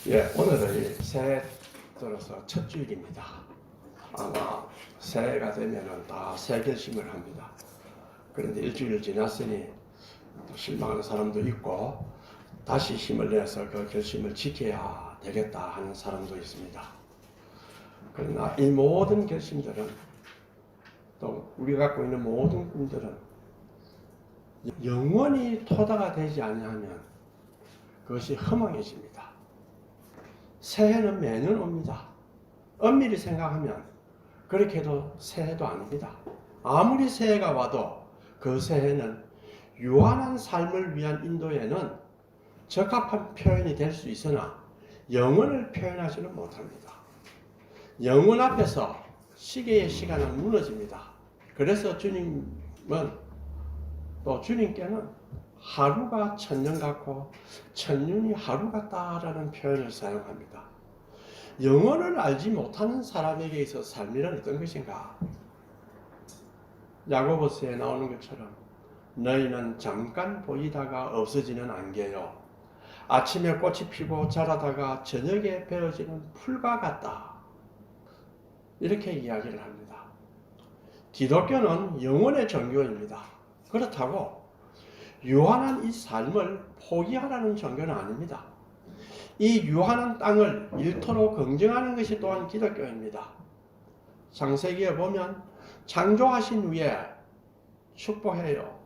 오늘은 새해 들어서 첫 주일입니다. 아마 새해가 되면은 다 새 결심을 합니다. 그런데 일주일 지났으니 또 실망하는 사람도 있고 다시 힘을 내서 그 결심을 지켜야 되겠다 하는 사람도 있습니다. 그러나 이 모든 결심들은 또 우리가 갖고 있는 모든 꿈들은 영원히 토다가 되지 아니하면 그것이 허망해집니다. 새해는 매년 옵니다. 엄밀히 생각하면 그렇게 해도 새해도 아닙니다. 아무리 새해가 와도 그 새해는 유한한 삶을 위한 인도에는 적합한 표현이 될 수 있으나 영혼을 표현하지는 못합니다. 영혼 앞에서 시계의 시간은 무너집니다. 그래서 주님은 또 주님께는 하루가 천년 같고 천년이 하루 같다라는 표현을 사용합니다. 영혼을 알지 못하는 사람에게 있어서 삶이란 어떤 것인가? 야고보서에 나오는 것처럼 너희는 잠깐 보이다가 없어지는 안개요, 아침에 꽃이 피고 자라다가 저녁에 베어지는 풀과 같다. 이렇게 이야기를 합니다. 기독교는 영혼의 종교입니다. 그렇다고 유한한 이 삶을 포기하라는 종교는 아닙니다. 이 유한한 땅을 일터로 긍정하는 것이 또한 기독교입니다. 창세기에 보면 창조하신 후에 축복해요.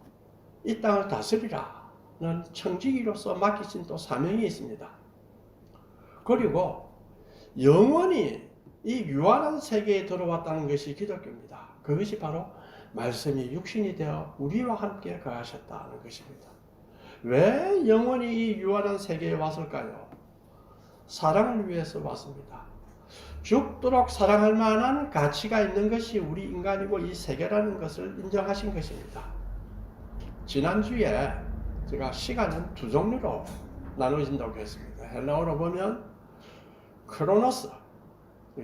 이 땅을 다스리라는 청지기로서 맡기신 또 사명이 있습니다. 그리고 영원히 이 유한한 세계에 들어왔다는 것이 기독교입니다. 그것이 바로 말씀이 육신이 되어 우리와 함께 거하셨다는 것입니다. 왜 영원히 이 유한한 세계에 왔을까요? 사랑을 위해서 왔습니다. 죽도록 사랑할 만한 가치가 있는 것이 우리 인간이고 이 세계라는 것을 인정하신 것입니다. 지난주에 제가 시간은 두 종류로 나눠진다고 했습니다. 헬라어로 보면 크로노스,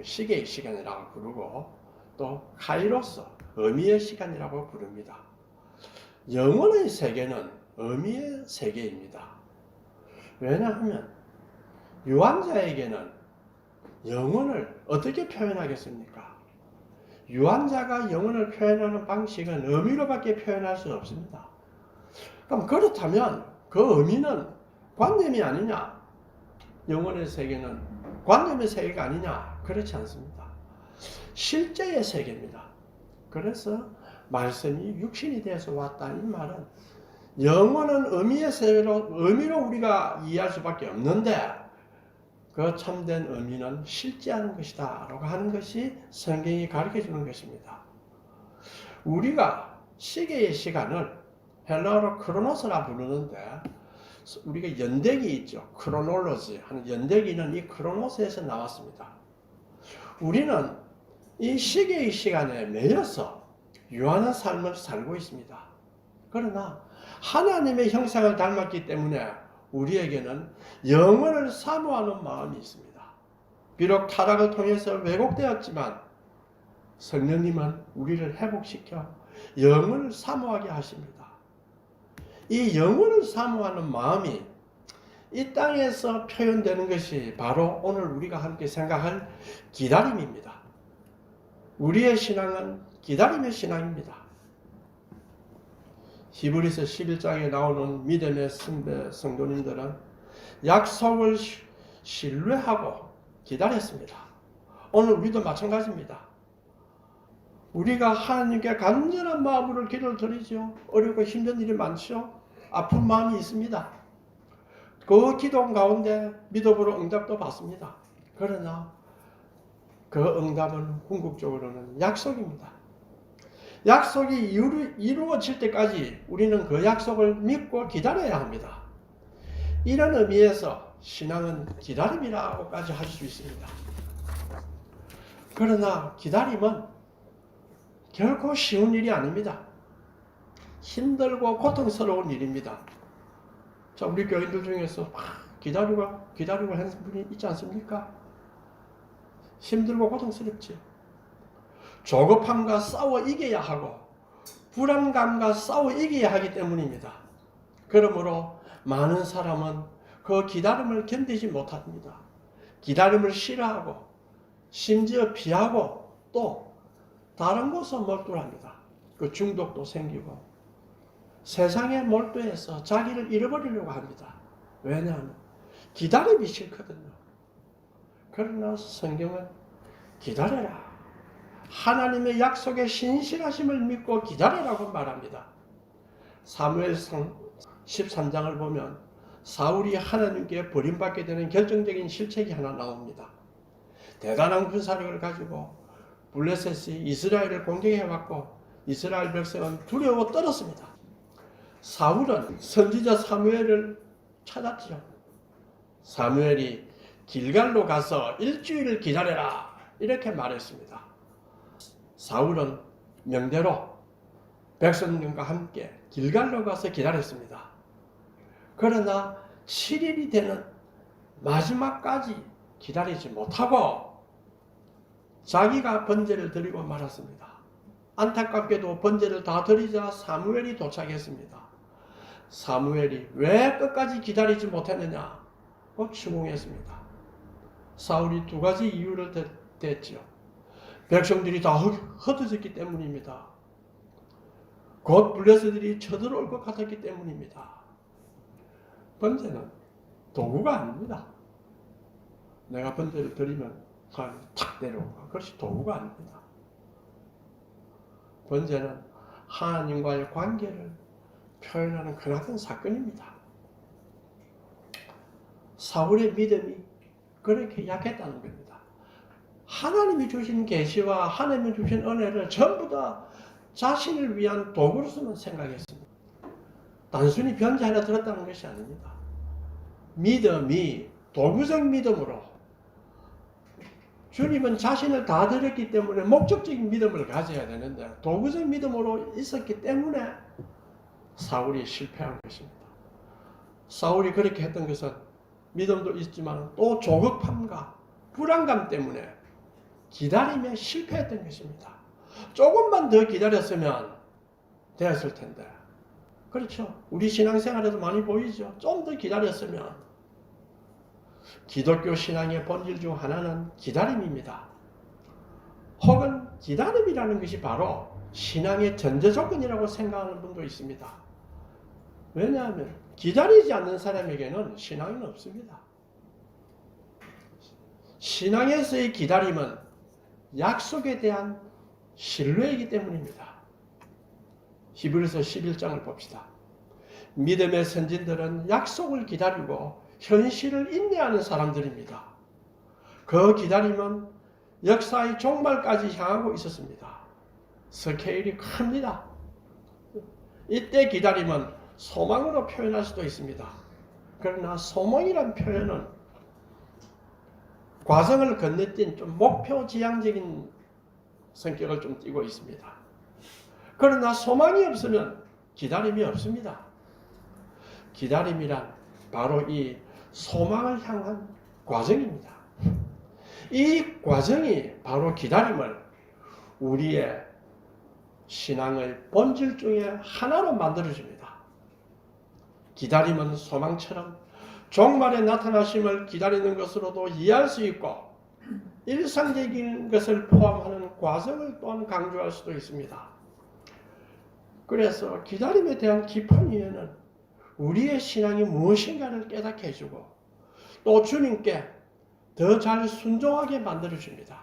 시계의 시간이라고 부르고 또 카이로스, 의미의 시간이라고 부릅니다. 영혼의 세계는 의미의 세계입니다. 왜냐하면 유한자에게는 영혼을 어떻게 표현하겠습니까? 유한자가 영혼을 표현하는 방식은 의미로밖에 표현할 수 없습니다. 그럼 그렇다면 그 의미는 관념이 아니냐? 영혼의 세계는 관념의 세계가 아니냐? 그렇지 않습니다. 실제의 세계입니다. 그래서 말씀이 육신이 되어서 왔다 이 말은 영혼은 의미의 세계로, 의미로 우리가 이해할 수밖에 없는데 그 참된 의미는 실제하는 것이다 라고 하는 것이 성경이 가르쳐주는 것입니다. 우리가 시계의 시간을 헬라어로 크로노스라 부르는데 우리가 연대기 있죠. 크로놀로지 하는 연대기는 이 크로노스에서 나왔습니다. 우리는 이 시계의 시간에 매여서 유한한 삶을 살고 있습니다. 그러나 하나님의 형상을 닮았기 때문에 우리에게는 영혼을 사모하는 마음이 있습니다. 비록 타락을 통해서 왜곡되었지만 성령님은 우리를 회복시켜 영혼을 사모하게 하십니다. 이 영혼을 사모하는 마음이 이 땅에서 표현되는 것이 바로 오늘 우리가 함께 생각할 기다림입니다. 우리의 신앙은 기다림의 신앙입니다. 히브리서 11장에 나오는 믿음의 선배 성도님들은 약속을 신뢰하고 기다렸습니다. 오늘 우리도 마찬가지입니다. 우리가 하나님께 간절한 마음으로 기도를 드리죠. 어렵고 힘든 일이 많죠. 아픈 마음이 있습니다. 그 기도 가운데 믿음으로 응답도 받습니다. 그러나 그 응답은 궁극적으로는 약속입니다. 약속이 이루어질 때까지 우리는 그 약속을 믿고 기다려야 합니다. 이런 의미에서 신앙은 기다림이라고까지 할 수 있습니다. 그러나 기다림은 결코 쉬운 일이 아닙니다. 힘들고 고통스러운 일입니다. 자, 우리 교인들 중에서 기다리고 하는 분이 있지 않습니까? 힘들고 고통스럽지. 조급함과 싸워 이겨야 하고 불안감과 싸워 이겨야 하기 때문입니다. 그러므로 많은 사람은 그 기다림을 견디지 못합니다. 기다림을 싫어하고 심지어 피하고 또 다른 곳에 몰두합니다. 그 중독도 생기고 세상에 몰두해서 자기를 잃어버리려고 합니다. 왜냐하면 기다림이 싫거든요. 그러나 성경은 기다려라. 하나님의 약속의 신실하심을 믿고 기다리라고 말합니다. 사무엘상 13장을 보면 사울이 하나님께 버림받게 되는 결정적인 실책이 하나 나옵니다. 대단한 군사력을 가지고 블레셋이 이스라엘을 공격해왔고 이스라엘 백성은 두려워 떨었습니다. 사울은 선지자 사무엘을 찾았죠. 사무엘이 길갈로 가서 일주일을 기다려라 이렇게 말했습니다. 사울은 명대로 백성들과 함께 길갈로 가서 기다렸습니다. 그러나 7일이 되는 마지막까지 기다리지 못하고 자기가 번제를 드리고 말았습니다. 안타깝게도 번제를 다 드리자 사무엘이 도착했습니다. 사무엘이 왜 끝까지 기다리지 못했느냐고 추궁했습니다. 사울이 두 가지 이유를 댔지요. 백성들이 다 흩어졌기 때문입니다. 곧 블레셋들이 쳐들어올 것 같았기 때문입니다. 번제는 도구가 아닙니다. 내가 번제를 드리면 탁 내려오고 그것이 도구가 아닙니다. 번제는 하나님과의 관계를 표현하는 크나큰 사건입니다. 사울의 믿음이 그렇게 약했다는 겁니다. 하나님이 주신 계시와 하나님이 주신 은혜를 전부 다 자신을 위한 도구로서만 생각했습니다. 단순히 변제 하나 들었다는 것이 아닙니다. 믿음이 도구적 믿음으로 주님은 자신을 다 드렸기 때문에 목적적인 믿음을 가져야 되는데 도구적 믿음으로 있었기 때문에 사울이 실패한 것입니다. 사울이 그렇게 했던 것은 믿음도 있지만 또 조급함과 불안감 때문에 기다림에 실패했던 것입니다. 조금만 더 기다렸으면 되었을 텐데. 그렇죠. 우리 신앙생활에도 많이 보이죠. 좀 더 기다렸으면. 기독교 신앙의 본질 중 하나는 기다림입니다. 혹은 기다림이라는 것이 바로 신앙의 전제 조건이라고 생각하는 분도 있습니다. 왜냐하면 기다리지 않는 사람에게는 신앙은 없습니다. 신앙에서의 기다림은 약속에 대한 신뢰이기 때문입니다. 히브리서 11장을 봅시다. 믿음의 선진들은 약속을 기다리고 현실을 인내하는 사람들입니다. 그 기다림은 역사의 종말까지 향하고 있었습니다. 스케일이 큽니다. 이때 기다림은 소망으로 표현할 수도 있습니다. 그러나 소망이란 표현은 과정을 건너뛴 좀 목표지향적인 성격을 좀 띠고 있습니다. 그러나 소망이 없으면 기다림이 없습니다. 기다림이란 바로 이 소망을 향한 과정입니다. 이 과정이 바로 기다림을 우리의 신앙의 본질 중에 하나로 만들어줍니다. 기다림은 소망처럼 종말의 나타나심을 기다리는 것으로도 이해할 수 있고 일상적인 것을 포함하는 과정을 또한 강조할 수도 있습니다. 그래서 기다림에 대한 깊은 이해는 우리의 신앙이 무엇인가를 깨닫게 해주고 또 주님께 더 잘 순종하게 만들어줍니다.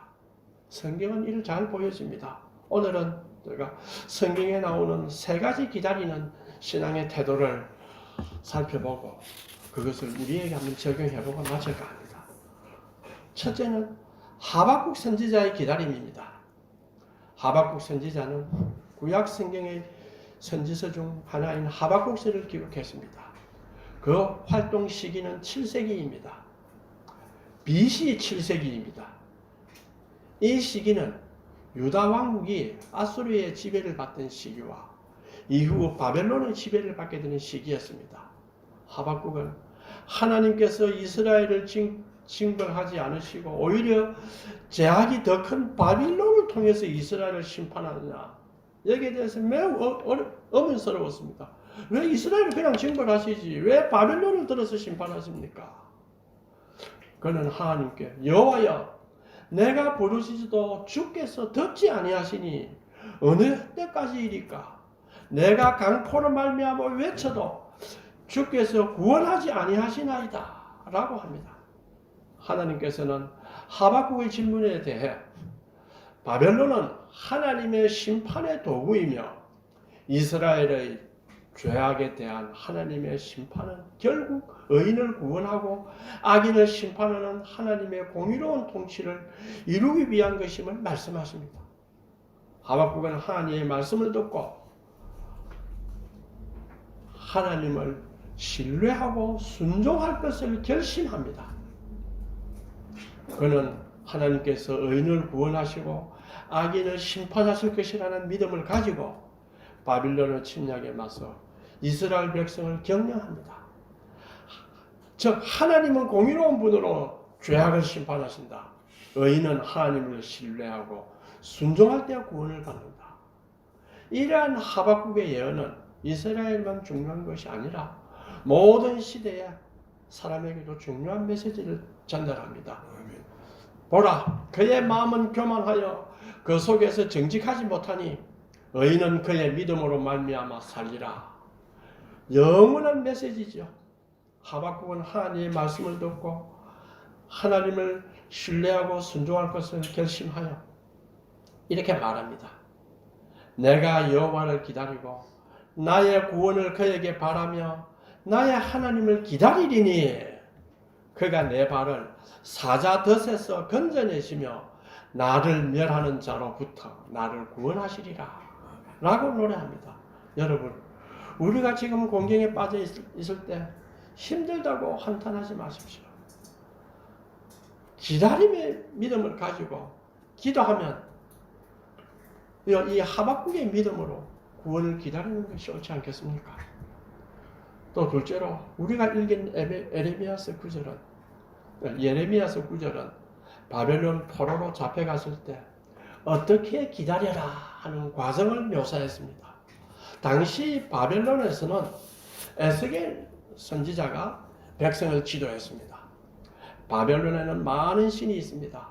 성경은 이를 잘 보여줍니다. 오늘은 제가 성경에 나오는 세 가지 기다리는 신앙의 태도를 살펴보고 그것을 우리에게 한번 적용해보고 마칠까 합니다. 첫째는 하박국 선지자의 기다림입니다. 하박국 선지자는 구약 성경의 선지서 중 하나인 하박국서를 기록했습니다. 그 활동 시기는 7세기입니다. BC 7세기입니다. 이 시기는 유다 왕국이 아수르의 지배를 받던 시기와 이후 바벨론의 지배를 받게 되는 시기였습니다. 하박국은 하나님께서 이스라엘을 징벌하지 않으시고 오히려 제약이 더 큰 바빌론을 통해서 이스라엘을 심판하느냐 여기에 대해서 매우 의문스러웠습니다. 왜 이스라엘을 그냥 징벌하시지 왜 바벨론을 들어서 심판하십니까? 그는 하나님께 여호와여 내가 부르시지도 주께서 듣지 아니하시니 어느 때까지 이리까 내가 강포로 말미암아 외쳐도 주께서 구원하지 아니하시나이다 라고 합니다. 하나님께서는 하박국의 질문에 대해 바벨론은 하나님의 심판의 도구이며 이스라엘의 죄악에 대한 하나님의 심판은 결국 의인을 구원하고 악인을 심판하는 하나님의 공의로운 통치를 이루기 위한 것임을 말씀하십니다. 하박국은 하나님의 말씀을 듣고 하나님을 신뢰하고 순종할 것을 결심합니다. 그는 하나님께서 의인을 구원하시고 악인을 심판하실 것이라는 믿음을 가지고 바빌론의 침략에 맞서 이스라엘 백성을 격려합니다. 즉 하나님은 공의로운 분으로 죄악을 심판하신다. 의인은 하나님을 신뢰하고 순종할 때 구원을 받는다. 이러한 하박국의 예언은 이스라엘만 중요한 것이 아니라 모든 시대의 사람에게도 중요한 메시지를 전달합니다. 보라, 그의 마음은 교만하여 그 속에서 정직하지 못하니 의인은 그의 믿음으로 말미암아 살리라. 영원한 메시지죠. 하박국은 하나님의 말씀을 듣고 하나님을 신뢰하고 순종할 것을 결심하여 이렇게 말합니다. 내가 여호와를 기다리고 나의 구원을 그에게 바라며 나의 하나님을 기다리리니 그가 내 발을 사자덫에서 건져내시며 나를 멸하는 자로부터 나를 구원하시리라 라고 노래합니다. 여러분, 우리가 지금 공경에 빠져 있을 때 힘들다고 한탄하지 마십시오. 기다림의 믿음을 가지고 기도하면 이 하박국의 믿음으로 구원을 기다리는 것이 옳지 않겠습니까? 또 둘째로 우리가 읽은 예레미야서 9절은 바벨론 포로로 잡혀갔을 때 어떻게 기다려라 하는 과정을 묘사했습니다. 당시 바벨론에서는 에스겔 선지자가 백성을 지도했습니다. 바벨론에는 많은 신이 있습니다.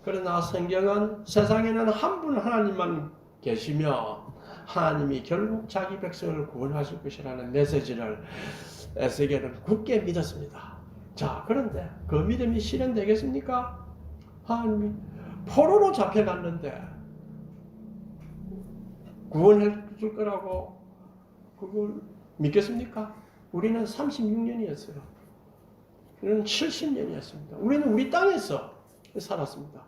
그러나 성경은 세상에는 한 분 하나님만 계시며 하나님이 결국 자기 백성을 구원하실 것이라는 메시지를 에스겔은 굳게 믿었습니다. 자, 그런데 그 믿음이 실현되겠습니까? 하나님이 포로로 잡혀갔는데 구원해 줄 거라고 그걸 믿겠습니까? 우리는 36년이었어요. 우리는 70년이었습니다. 우리는 우리 땅에서 살았습니다.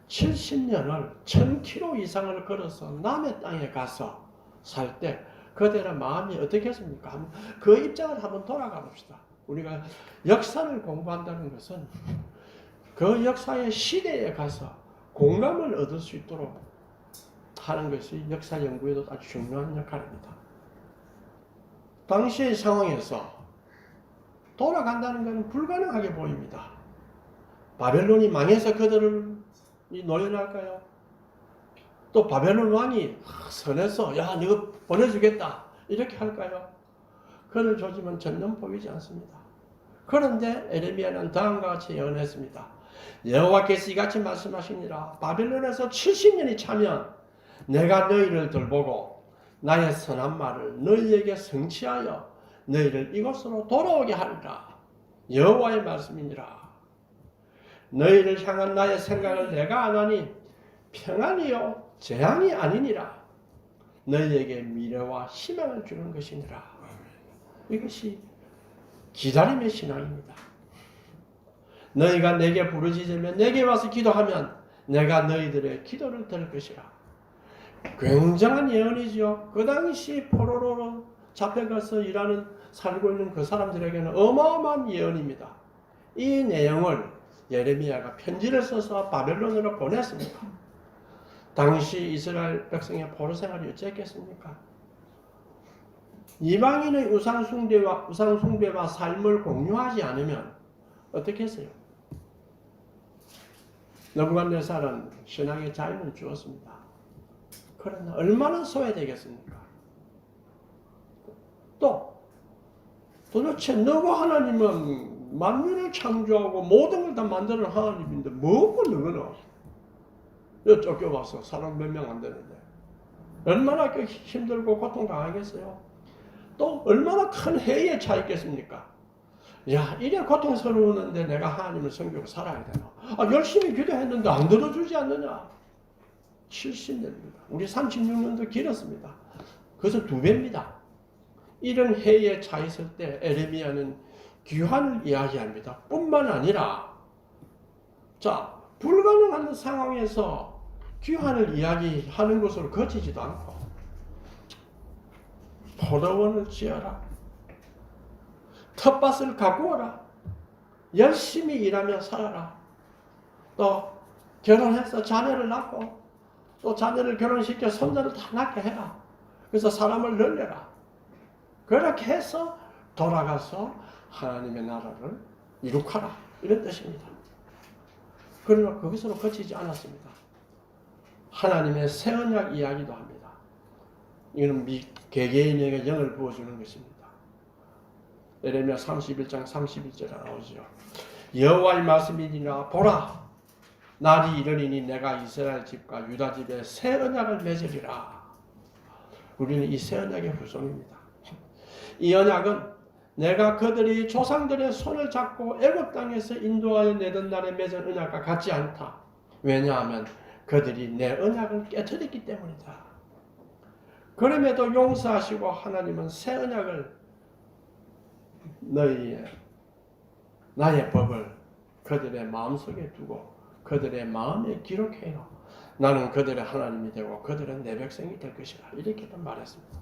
70년을 1000km 이상을 걸어서 남의 땅에 가서 살 때 그들의 마음이 어떻겠습니까? 그 입장을 한번 돌아가 봅시다. 우리가 역사를 공부한다는 것은 그 역사의 시대에 가서 공감을 얻을 수 있도록 하는 것이 역사 연구에도 아주 중요한 역할입니다. 당시의 상황에서 돌아간다는 것은 불가능하게 보입니다. 바벨론이 망해서 그들을 노예할까요? 또 바벨론 왕이 선해서 야 너가 보내주겠다 이렇게 할까요? 그를 조지면 전혀 보이지 않습니다. 그런데 에레미야는 다음과 같이 예언했습니다. 여호와께서 이같이 말씀하시니라. 바벨론에서 70년이 차면 내가 너희를 돌보고 나의 선한 말을 너희에게 성취하여 너희를 이곳으로 돌아오게 하리라. 여호와의 말씀이니라. 너희를 향한 나의 생각을 내가 안 하니 평안이요 재앙이 아니니라. 너희에게 미래와 희망을 주는 것이니라. 이것이 기다림의 신앙입니다. 너희가 내게 부르짖으면 내게 와서 기도하면 내가 너희들의 기도를 들을 것이라. 굉장한 예언이죠. 그 당시 포로로 잡혀가서 살고 있는 그 사람들에게는 어마어마한 예언입니다. 이 내용을 예레미야가 편지를 써서 바벨론으로 보냈습니다. 당시 이스라엘 백성의 포로 생활이 어찌했겠습니까? 이방인의 우상숭배와 삶을 공유하지 않으면 어떻게 했어요? 느부갓네살은 신앙의 자유는 주었습니다. 그러나 얼마나 소외되겠습니까? 또 도대체 너가 하나님은 만물을 창조하고 모든 걸 다 만드는 하나님인데 뭐고 너는 쫓겨와서 사람 몇 명 안 되는데 얼마나 힘들고 고통당하겠어요. 또 얼마나 큰 해에 차 있겠습니까? 야, 이래 고통스러우는데 내가 하나님을 섬기고 살아야 되나? 열심히 기도했는데 안 들어주지 않느냐? 70년입니다. 우리 36년도 길었습니다. 그것은 2배입니다. 이런 해에 차 있을 때 에레미야는 귀환을 이야기합니다. 뿐만 아니라 자, 불가능한 상황에서 귀환을 이야기하는 것으로 그치지도 않고 포도원을 지어라. 텃밭을 가꾸어라. 열심히 일하며 살아라. 또 결혼해서 자녀를 낳고 또 자녀를 결혼시켜 손자를 다 낳게 해라. 그래서 사람을 늘려라. 그렇게 해서 돌아가서 하나님의 나라를 이룩하라. 이런 뜻입니다. 그러나 거기서는 그치지 않았습니다. 하나님의 새 언약 이야기도 합니다. 이는 개개인에게 영을 부어주는 것입니다. 예레미야 31장 31절에 나오죠. 여호와의 말씀이니라 보라 날이 이르리니 내가 이스라엘 집과 유다 집에 새 언약을 맺으리라. 우리는 이 새 언약의 후손입니다. 이 언약은 내가 그들이 조상들의 손을 잡고 애굽 땅에서 인도하여 내던 날에 맺은 언약과 같지 않다. 왜냐하면 그들이 내 언약을 깨뜨렸기 때문이다. 그럼에도 용서하시고 하나님은 새 언약을 나의 법을 그들의 마음속에 두고 그들의 마음에 기록해요. 나는 그들의 하나님이 되고 그들은 내 백성이 될 것이라. 이렇게도 말했습니다.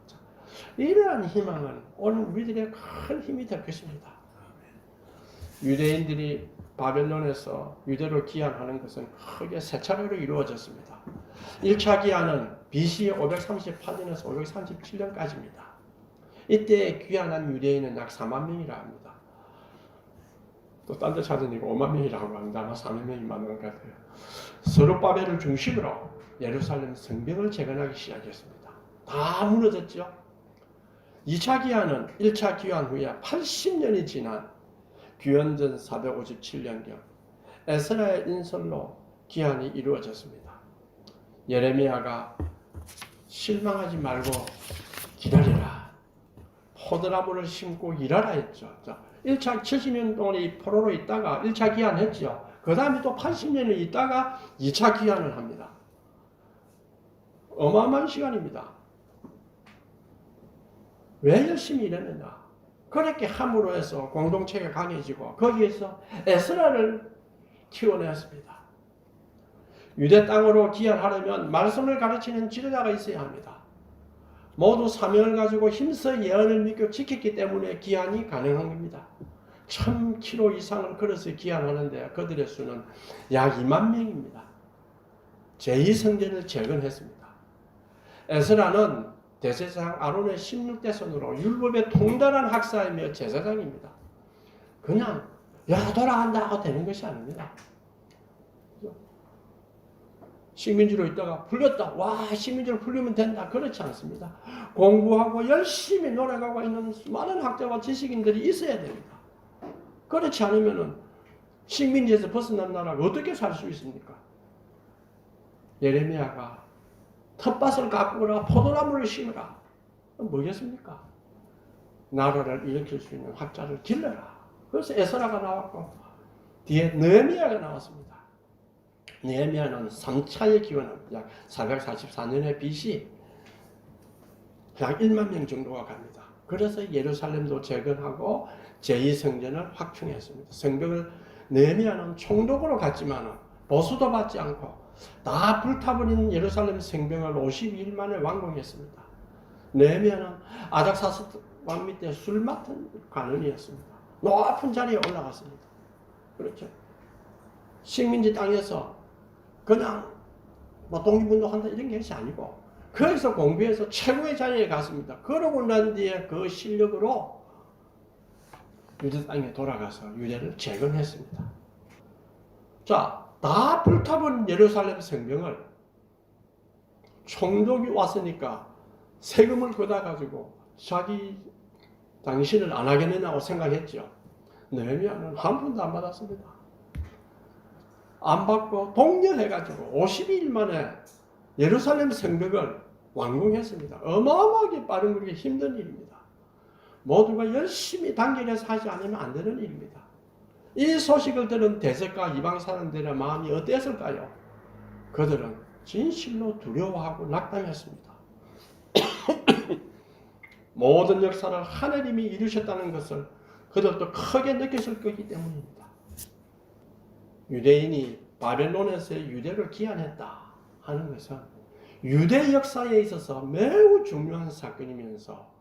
자, 이러한 희망은 오늘 우리들의 큰 힘이 될 것입니다. 유대인들이 바벨론에서 유대로 귀환하는 것은 크게 세 차례로 이루어졌습니다. 1차 귀환은 BC 538년에서 537년까지입니다. 이때 귀환한 유대인은 약 4만 명이라 합니다. 또 딴 데 찾으니까 5만 명이라고 합니다. 아마 4만 명이 맞는 것 같아요. 스룹바벨을 중심으로 예루살렘 성벽을 재건하기 시작했습니다. 다 무너졌죠. 2차 귀환은 1차 귀환 후에 80년이 지난 규현전 457년경 에스라의 인솔로 귀환이 이루어졌습니다. 예레미야가 실망하지 말고 기다리라. 포도나무를 심고 일하라 했죠. 자, 1차 70년 동안 이 포로로 있다가 1차 귀환했죠. 그 다음에 또 80년을 있다가 2차 귀환을 합니다. 어마어마한 시간입니다. 왜 열심히 일했느냐? 그렇게 함으로 해서 공동체가 강해지고 거기에서 에스라를 키워냈습니다. 유대 땅으로 귀환하려면 말씀을 가르치는 지도자가 있어야 합니다. 모두 사명을 가지고 힘써 예언을 믿고 지켰기 때문에 귀환이 가능한 겁니다. 1000km 이상을 걸어서 귀환하는데 그들의 수는 약 2만 명입니다. 제2성전을 재건했습니다. 에스라는 대제사장 아론의 16대 손으로 율법에 통달한 학사이며 제사장입니다. 그냥 돌아간다 하고 되는 것이 아닙니다. 식민지로 있다가 풀렸다. 식민지로 풀리면 된다. 그렇지 않습니다. 공부하고 열심히 노력하고 있는 많은 학자와 지식인들이 있어야 됩니다. 그렇지 않으면 식민지에서 벗어난 나라가 어떻게 살 수 있습니까? 예레미야가 텃밭을 가꾸라 포도나무를 심으라. 뭐겠습니까? 나라를 일으킬 수 있는 학자를 길러라. 그래서 에스라가 나왔고 뒤에 느헤미야가 나왔습니다. 느헤미야는 3차의 기원합니다. 약 444년에 BC 약 1만 명 정도가 갑니다. 그래서 예루살렘도 재건하고 제2성전을 확충했습니다. 성벽을 느헤미야는 총독으로 갔지만 보수도 받지 않고 다 불타버린 예루살렘 성벽을 52일 만에 완공했습니다. 느헤미야는 아닥사스 왕 밑에 술 맡은 관원이었습니다. 높은 자리에 올라갔습니다. 그렇죠. 식민지 땅에서 그냥 독립운동한다 이런 것이 아니고 거기서 공부해서 최고의 자리에 갔습니다. 그러고 난 뒤에 그 실력으로 유대 땅에 돌아가서 유대를 재건했습니다. 자, 다 불타버린 예루살렘 성경을 총독이 왔으니까 세금을 걷어가지고 자기 당신을 안 하겠느냐고 생각했죠. 느헤미야는 한 푼도 안 받았습니다. 안 받고 독려해가지고 52일 만에 예루살렘 성벽을 완공했습니다. 어마어마하게 빠른 그렇게 힘든 일입니다. 모두가 열심히 단결해서 하지 않으면 안 되는 일입니다. 이 소식을 들은 대적과 이방 사람들의 마음이 어땠을까요? 그들은 진실로 두려워하고 낙담했습니다. 모든 역사를 하나님이 이루셨다는 것을 그들도 크게 느꼈을 거기 때문입니다. 유대인이 바벨론에서의 유대를 기한했다 하는 것은 유대 역사에 있어서 매우 중요한 사건이면서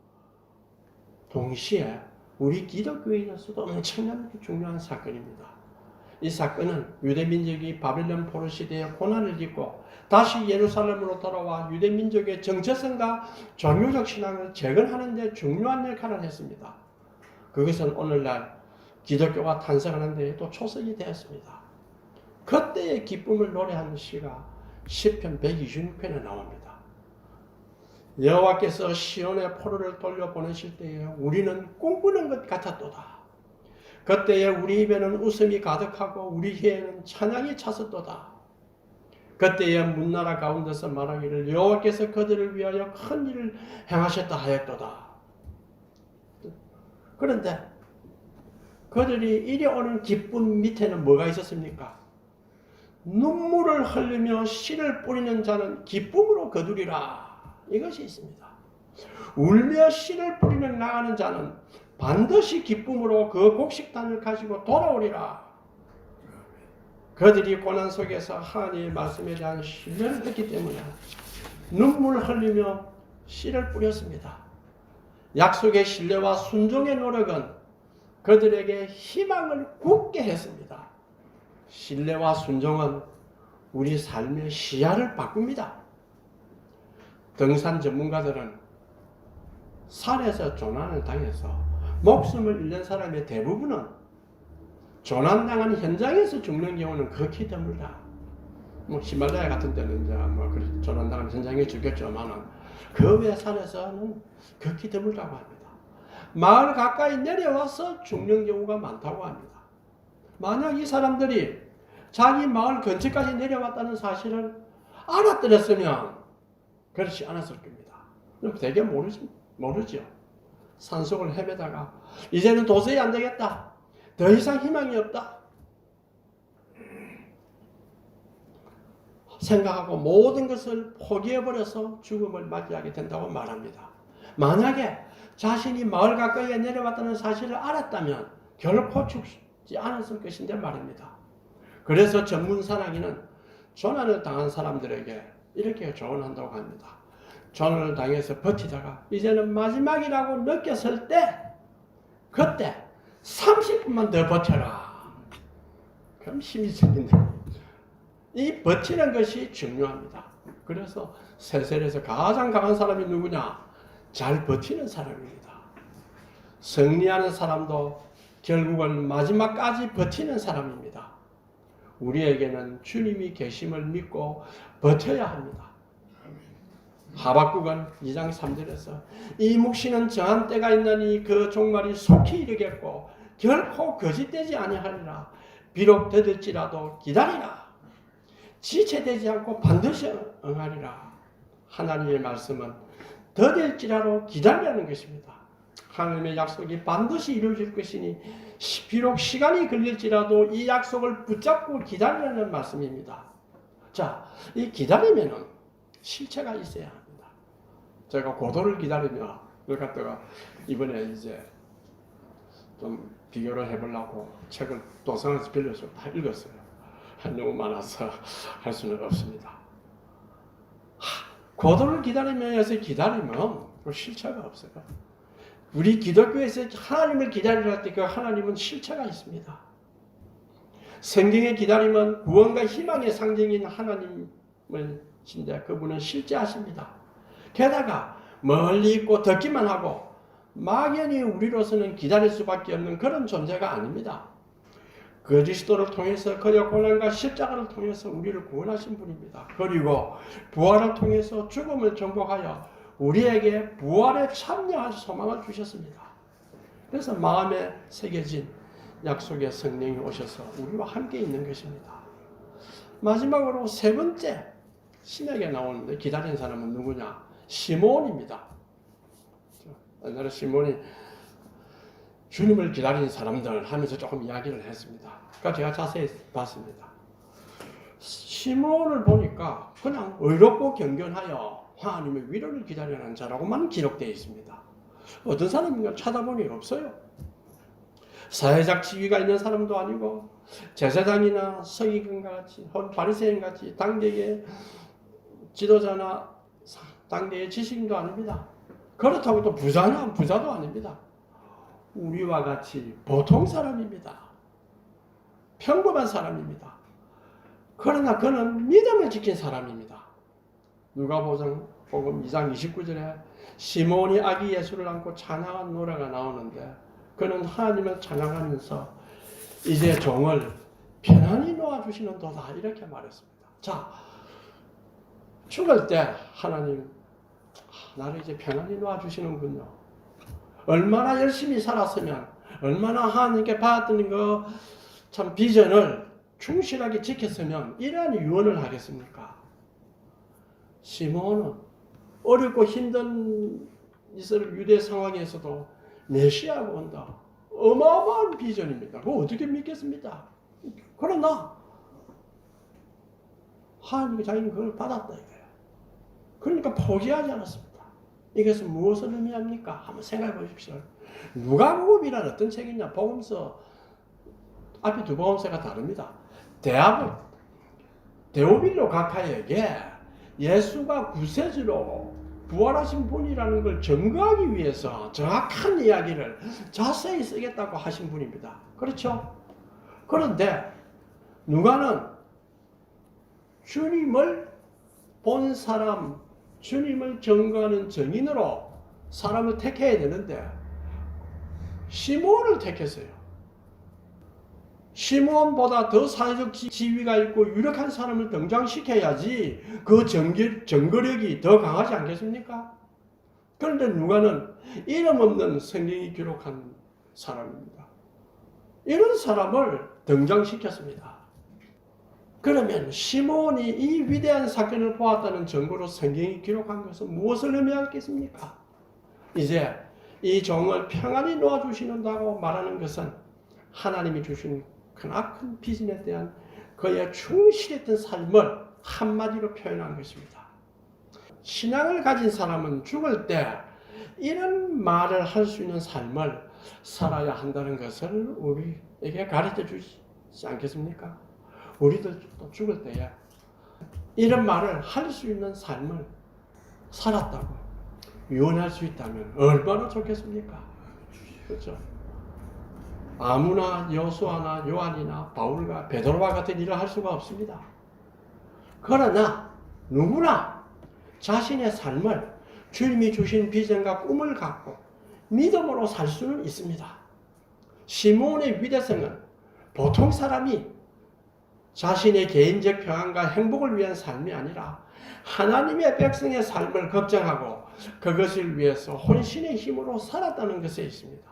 동시에 우리 기독교에 있어서도 엄청나게 중요한 사건입니다. 이 사건은 유대 민족이 바벨론 포로 시대의 고난을 딛고 다시 예루살렘으로 돌아와 유대 민족의 정체성과 종교적 신앙을 재건하는 데 중요한 역할을 했습니다. 그것은 오늘날 기독교가 탄생하는 데에도 초석이 되었습니다. 그때의 기쁨을 노래하는 시가 시편 126편에 나옵니다. 여호와께서 시온의 포로를 돌려보내실 때에 우리는 꿈꾸는 것 같았도다. 그때에 우리 입에는 웃음이 가득하고 우리 혀에는 찬양이 찼었도다. 그때에 문나라 가운데서 말하기를 여호와께서 그들을 위하여 큰 일을 행하셨다 하였도다. 그런데 그들이 이리 오는 기쁨 밑에는 뭐가 있었습니까? 눈물을 흘리며 씨를 뿌리는 자는 기쁨으로 거두리라. 이것이 있습니다. 울며 씨를 뿌리는 나가는 자는 반드시 기쁨으로 그 곡식단을 가지고 돌아오리라. 그들이 고난 속에서 하나님의 말씀에 대한 신뢰를 했기 때문에 눈물을 흘리며 씨를 뿌렸습니다. 약속의 신뢰와 순종의 노력은 그들에게 희망을 굳게 했습니다. 신뢰와 순종은 우리 삶의 시야를 바꿉니다. 등산 전문가들은 산에서 조난을 당해서 목숨을 잃는 사람의 대부분은 조난당한 현장에서 죽는 경우는 극히 드물다. 히말라야 같은 데는 이제 조난당한 현장에 죽겠지만은 그 외 산에서는 극히 드물다고 합니다. 마을 가까이 내려와서 죽는 경우가 많다고 합니다. 만약 이 사람들이 자기 마을 근처까지 내려왔다는 사실을 알아들었으면 그렇지 않았을 겁니다. 그럼 되게 모르죠. 산속을 헤매다가 이제는 도저히 안 되겠다. 더 이상 희망이 없다. 생각하고 모든 것을 포기해버려서 죽음을 맞이하게 된다고 말합니다. 만약에 자신이 마을 가까이에 내려왔다는 사실을 알았다면 결코 죽지 않았을 것인데 말입니다. 그래서 전문사랑이는 조난을 당한 사람들에게 이렇게 조언한다고 합니다. 조난을 당해서 버티다가 이제는 마지막이라고 느꼈을 때 그때 30분만 더 버텨라. 그럼 힘이 생긴다. 이 버티는 것이 중요합니다. 그래서 세상에서 가장 강한 사람이 누구냐? 잘 버티는 사람입니다. 승리하는 사람도 결국은 마지막까지 버티는 사람입니다. 우리에게는 주님이 계심을 믿고 버텨야 합니다. 하박국은 2장 3절에서 이 묵시는 정한 때가 있나니 그 종말이 속히 이르겠고 결코 거짓되지 아니하리라. 비록 더딜지라도 기다리라. 지체되지 않고 반드시 응하리라. 하나님의 말씀은 더딜지라도 기다리라는 것입니다. 하나님의 약속이 반드시 이루어질 것이니 비록 시간이 걸릴지라도 이 약속을 붙잡고 기다리라는 말씀입니다. 자, 이 기다리면은 실체가 있어야 합니다. 제가 고도를 기다리며 그걸 갖다가 이번에 이제 좀 비교를 해보려고 책을 도서관에서 빌려서 다 읽었어요. 너무 많아서 할 수는 없습니다. 고도를 기다리면서 기다리면 그 실체가 없어요. 우리 기독교에서 하나님을 기다리라 할 때 그 하나님은 실체가 있습니다. 성경의 기다림은 구원과 희망의 상징인 하나님이신데 그분은 실제하십니다. 게다가 멀리 있고 듣기만 하고 막연히 우리로서는 기다릴 수밖에 없는 그런 존재가 아닙니다. 그리스도를 통해서 그의 고난과 십자가를 통해서 우리를 구원하신 분입니다. 그리고 부활을 통해서 죽음을 정복하여 우리에게 부활에 참여할 소망을 주셨습니다. 그래서 마음에 새겨진 약속의 성령이 오셔서 우리와 함께 있는 것입니다. 마지막으로 세 번째 신약에 나오는데 기다린 사람은 누구냐? 시몬입니다. 옛날에 시몬이 주님을 기다린 사람들 하면서 조금 이야기를 했습니다. 그러니까 제가 자세히 봤습니다. 시몬을 보니까 그냥 의롭고 경건하여 하나님의 위로를 기다리는 자라고만 기록되어 있습니다. 어떤 사람인가 찾아보니 없어요. 사회적 지위가 있는 사람도 아니고 제사장이나 서기관과 같이 혹은 바리새인 같이 당대의 지도자나 당대의 지식인도 아닙니다. 그렇다고 또 부자도 아닙니다. 우리와 같이 보통 사람입니다. 평범한 사람입니다. 그러나 그는 믿음을 지킨 사람입니다. 누가복음 2장 29절에 시몬이 아기 예수를 안고 찬양한 노래가 나오는데 그는 하나님을 찬양하면서 이제 종을 편안히 놓아주시는도다 이렇게 말했습니다. 자, 죽을 때 하나님 나를 이제 편안히 놓아주시는군요. 얼마나 열심히 살았으면 얼마나 하나님께 받았던 그 참 비전을 충실하게 지켰으면 이러한 유언을 하겠습니까? 시몬은 어렵고 힘든 이스라엘 유대 상황에서도 메시아가 온다. 어마어마한 비전입니다. 그거 어떻게 믿겠습니까? 그러나 하나님이 자기는 그걸 받았다 이거예요. 그러니까 포기하지 않았습니다. 이것은 무엇을 의미합니까? 한번 생각해 보십시오. 누가복음이란 어떤 책이냐? 복음서 앞에 두 복음서가 다릅니다. 데오빌로 가카에게 예수가 구세주로 부활하신 분이라는 걸 증거하기 위해서 정확한 이야기를 자세히 쓰겠다고 하신 분입니다. 그렇죠? 그런데 누가는 주님을 본 사람, 주님을 증거하는 증인으로 사람을 택해야 되는데 시몬을 택했어요. 시몬보다 더 사회적 지위가 있고 유력한 사람을 등장시켜야지 그 증거력이 더 강하지 않겠습니까? 그런데 누가는 이름 없는 성경이 기록한 사람입니다. 이런 사람을 등장시켰습니다. 그러면 시몬이 이 위대한 사건을 보았다는 증거로 성경이 기록한 것은 무엇을 의미하겠습니까? 이제 이 종을 평안히 놓아주시는다고 말하는 것은 하나님이 주신 크나큰 비전에 대한 그의 충실했던 삶을 한마디로 표현한 것입니다. 신앙을 가진 사람은 죽을 때 이런 말을 할 수 있는 삶을 살아야 한다는 것을 우리에게 가르쳐 주지 않겠습니까? 우리도 또 죽을 때에 이런 말을 할 수 있는 삶을 살았다고 유언할 수 있다면 얼마나 좋겠습니까? 그렇죠? 아무나 여호수아나 요한이나 바울과 베드로와 같은 일을 할 수가 없습니다. 그러나 누구나 자신의 삶을 주님이 주신 비전과 꿈을 갖고 믿음으로 살 수는 있습니다. 시몬의 위대성은 보통 사람이 자신의 개인적 평안과 행복을 위한 삶이 아니라 하나님의 백성의 삶을 걱정하고 그것을 위해서 혼신의 힘으로 살았다는 것에 있습니다.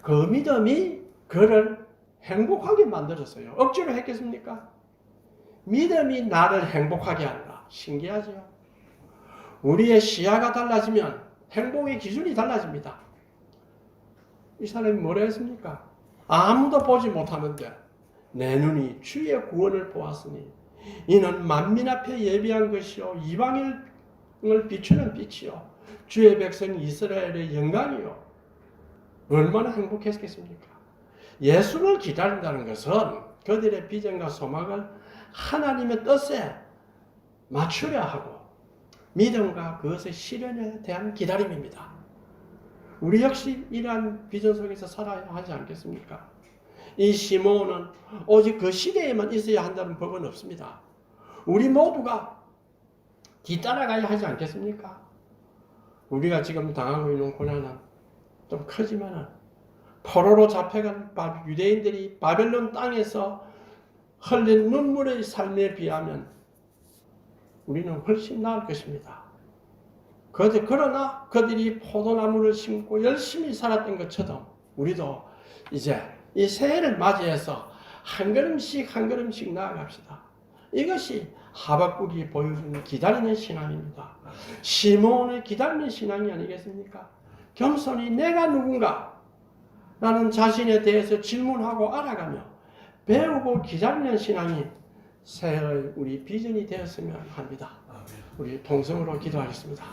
그 믿음이 그를 행복하게 만들었어요. 억지로 했겠습니까? 믿음이 나를 행복하게 한다. 신기하죠? 우리의 시야가 달라지면 행복의 기준이 달라집니다. 이 사람이 뭐라 했습니까? 아무도 보지 못하는데 내 눈이 주의 구원을 보았으니 이는 만민 앞에 예비한 것이요 이방인을 비추는 빛이요 주의 백성 이스라엘의 영광이요. 얼마나 행복했겠습니까? 예수를 기다린다는 것은 그들의 비전과 소망을 하나님의 뜻에 맞추려 하고 믿음과 그것의 실현에 대한 기다림입니다. 우리 역시 이러한 비전 속에서 살아야 하지 않겠습니까? 이 시몬은 오직 그 시대에만 있어야 한다는 법은 없습니다. 우리 모두가 뒤따라가야 하지 않겠습니까? 우리가 지금 당하고 있는 고난은 좀 크지만은 포로로 잡혀간 유대인들이 바벨론 땅에서 흘린 눈물의 삶에 비하면 우리는 훨씬 나을 것입니다. 그러나 그들이 포도나무를 심고 열심히 살았던 것처럼 우리도 이제 이 새해를 맞이해서 한 걸음씩 한 걸음씩 나아갑시다. 이것이 하박국이 보여주는 기다리는 신앙입니다. 시몬의 기다리는 신앙이 아니겠습니까? 겸손히 내가 누군가? 라는 자신에 대해서 질문하고 알아가며 배우고 기다리는 신앙이 새해의 우리 비전이 되었으면 합니다. 우리 통성으로 기도하겠습니다.